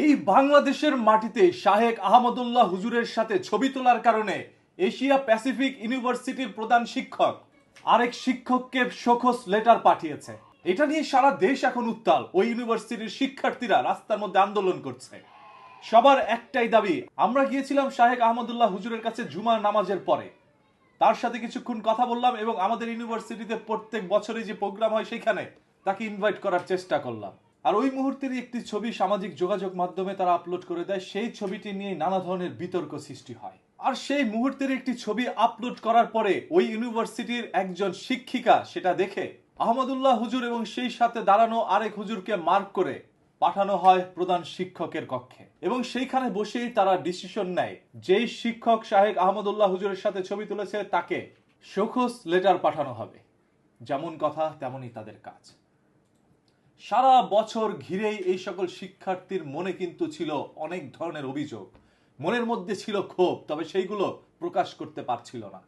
এই বাংলাদেশের মাটিতে শাহেক আহমদুল্লাহ হুজুরের সাথে ছবি তোলার কারণে এশিয়া প্যাসিফিক ইউনিভার্সিটির প্রধান শিক্ষক আরেক শিক্ষককে শোকজ লেটার পাঠিয়েছে। এটা নিয়ে সারা দেশ এখন উত্তাল। ওই ইউনিভার্সিটির শিক্ষার্থীরা রাস্তার মধ্যে আন্দোলন করছে। সবার একটাই দাবি, আমরা গিয়েছিলাম শাহেক আহমদুল্লাহ হুজুরের কাছে জুমার নামাজের পরে, তার সাথে কিছুক্ষণ কথা বললাম এবং আমাদের ইউনিভার্সিটিতে প্রত্যেক বছরই যে প্রোগ্রাম হয় সেখানে তাকে ইনভাইট করার চেষ্টা করলাম। আর ওই মুহূর্তেরই একটি ছবি সামাজিক যোগাযোগ মাধ্যমে তারা আপলোড করে দেয়। সেই ছবিটি নিয়ে নানা ধরনের বিতর্ক সৃষ্টি হয়। আর সেই মুহূর্তের একটি ছবি আপলোড করার পরে ওই ইউনিভার্সিটির একজন শিক্ষিকা সেটা দেখে আহমদুল্লাহ হুজুর এবং সেই সাথে দাঁড়ানো আরেক হুজুরকে মার্ক করে পাঠানো হয় প্রধান শিক্ষকের কক্ষে। এবং সেইখানে বসেই তারা ডিসিশন নেয়, যেই শিক্ষক শাহেক আহমদুল্লাহ হুজুরের সাথে ছবি তুলেছে তাকে শোকজ লেটার পাঠানো হবে। যেমন কথা তেমনই তাদের কাজ। সারা বছর ঘিরেই এই সকল শিক্ষার্থীর মনে কিন্তু ছিল অনেক ধরনের অভিযোগ, মনের মধ্যে ছিল ক্ষোভ, তবে সেইগুলো প্রকাশ করতে পারছিল না।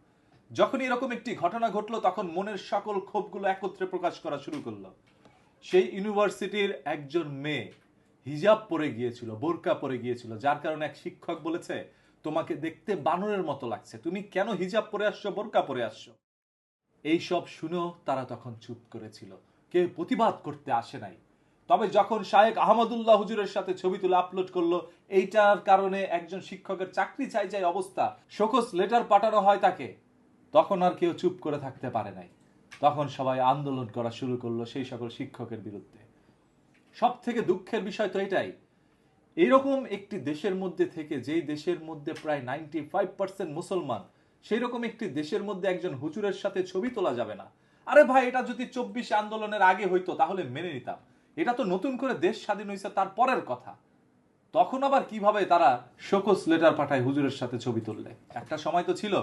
যখন এরকম একটি ঘটনা ঘটলো তখন মনের সকল ক্ষোভগুলো একত্রে প্রকাশ করা শুরু করলো। সেই ইউনিভার্সিটির একজন মেয়ে হিজাব পরে গিয়েছিল, বোরকা পরে গিয়েছিল, যার কারণে এক শিক্ষক বলেছে, তোমাকে দেখতে বানরের মতো লাগছে, তুমি কেন হিজাব পরে আসছো, বোরকা পরে আসছো। এইসব শুনেও তারা তখন চুপ করেছিল, কেউ প্রতিবাদ করতে আসে নাই। তবে যখন শাহেক আহমদুল্লাহ হুজুরের সাথে ছবি তুলে আপলোড করলো, এইটার কারণে একজন শিক্ষকের চাকরি চাই অবস্থা, শোকজ লেটার পাঠানো হয় তাকে, তখন আর কেউ চুপ করে থাকতে পারে নাই। তখন সবাই আন্দোলন করা শুরু করলো সেই সকল শিক্ষকের বিরুদ্ধে। সব থেকে দুঃখের বিষয় তো এটাই, এইরকম একটি দেশের মধ্যে থেকে, যেই দেশের মধ্যে প্রায় 95% মুসলমান, সেই রকম একটি দেশের মধ্যে একজন হুজুরের সাথে ছবি তোলা যাবে না। আরে ভাই, এটা যদি 24 আন্দোলনের আগে হইতো তাহলে মেনে নিতাম। এটা তো নতুন করে দেশ স্বাধীন হয়েছে তার পরের কথা। তখন আবার কিভাবে তারা শোকজ লেটার পাঠায় হুজুরের সাথে ছবি তুললে? একটা সময় তো ছিল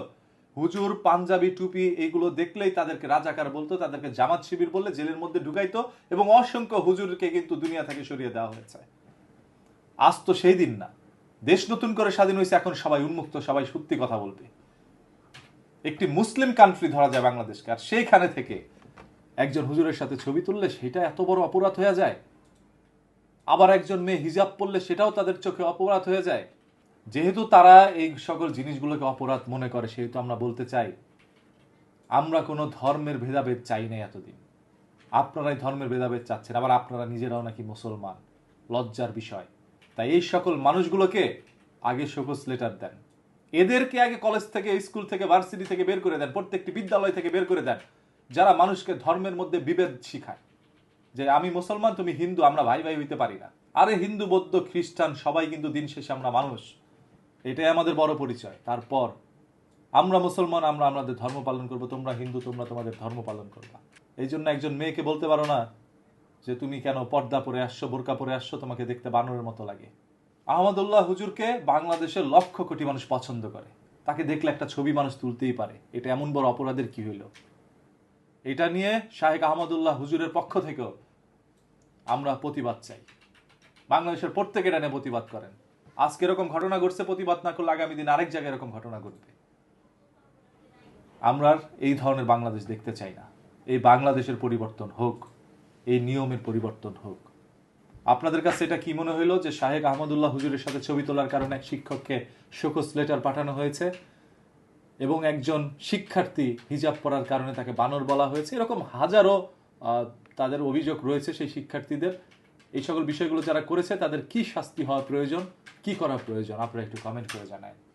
হুজুর পাঞ্জাবি টুপি এইগুলো দেখলেই তাদেরকে রাজাকার বলতো, তাদেরকে জামাত শিবির বললে জেলের মধ্যে ঢুকাইতো, এবং অসংখ্য হুজুরকে কিন্তু দুনিয়া থেকে সরিয়ে দেওয়া হয়েছে। আজ তো সেই দিন না। দেশ নতুন করে স্বাধীন হয়েছে, এখন সবাই উন্মুক্ত, সবাই সত্যি কথা বলবে। একটি মুসলিম কান্ট্রি ধরা যায় বাংলাদেশকে, আর সেইখানে থেকে একজন হুজুরের সাথে ছবি তুললে সেটা এত বড় অপরাধ হয়ে যায়। আবার একজন মেয়ে হিজাব পরলে সেটাও তাদের চোখে অপরাধ হয়ে যায়। যেহেতু তারা এই সকল জিনিসগুলোকে অপরাধ মনে করে, সেহেতু আমরা বলতে চাই, আমরা কোনো ধর্মের ভেদাভেদ চাই নাই এতদিন। আপনারাই ধর্মের ভেদাভেদ চাচ্ছেন, আবার আপনারা নিজেরাও নাকি মুসলমান। লজ্জার বিষয়। তাই এই সকল মানুষগুলোকে আগে শোকজ লেটার দেন, এদেরকে আগে কলেজ থেকে, স্কুল থেকে, ভার্সিটি থেকে বের করে দেন, প্রত্যেকটি বিদ্যালয় থেকে বের করে দেন, যারা মানুষকে ধর্মের মধ্যে বিভেদ শিখায়, যে আমি মুসলমান তুমি হিন্দু, আমরা ভাই ভাই হইতে পারি না। আরে হিন্দু বৌদ্ধ খ্রিস্টান সবাই কিন্তু দিন শেষে আমরা মানুষ, এটাই আমাদের বড় পরিচয়। তারপর আমরা মুসলমান, আমরা আমাদের ধর্ম পালন করবো, তোমরা হিন্দু, তোমরা তোমাদের ধর্ম পালন করবা। এই জন্য একজন মেয়েকে বলতে পারো না যে তুমি কেন পর্দা পরে আসছো, বোরকা পরে আসছো, তোমাকে দেখতে বানরের মতো লাগে। আহমদুল্লাহ হুজুরকে বাংলাদেশের লক্ষ কোটি মানুষ পছন্দ করে, তাকে দেখলে একটা ছবি মানুষ তুলতেই পারে, এটা এমন বড় অপরাধের কি হইল? এটা নিয়ে শাহেক আহমদুল্লাহ হুজুরের পক্ষ থেকেও আমরা প্রতিবাদ চাই। বাংলাদেশের প্রত্যেকে এটা নিয়ে প্রতিবাদ করেন। আজকে এরকম ঘটনা ঘটছে, প্রতিবাদ না করলে আগামী দিন আরেক জায়গায় এরকম ঘটনা ঘটবে। আমরা এই ধরনের বাংলাদেশ দেখতে চাই না। এই বাংলাদেশের পরিবর্তন হোক, এই নিয়মের পরিবর্তন হোক। আপনাদের কাছে এটা কি মনে হইলো যে শাহেক আহমদুল্লাহ হুজুরের সাথে ছবি তোলার কারণে এক শিক্ষককে শোকজ লেটার পাঠানো হয়েছে এবং একজন শিক্ষার্থী হিজাব পরার কারণে তাকে বানর বলা হয়েছে? এরকম হাজারো তাদের অভিযোগ রয়েছে সেই শিক্ষার্থীদের। এই সকল বিষয়গুলো যারা করেছে তাদের কি শাস্তি হওয়া প্রয়োজন, কি করা প্রয়োজন, আপনারা একটু কমেন্ট করে জানায়।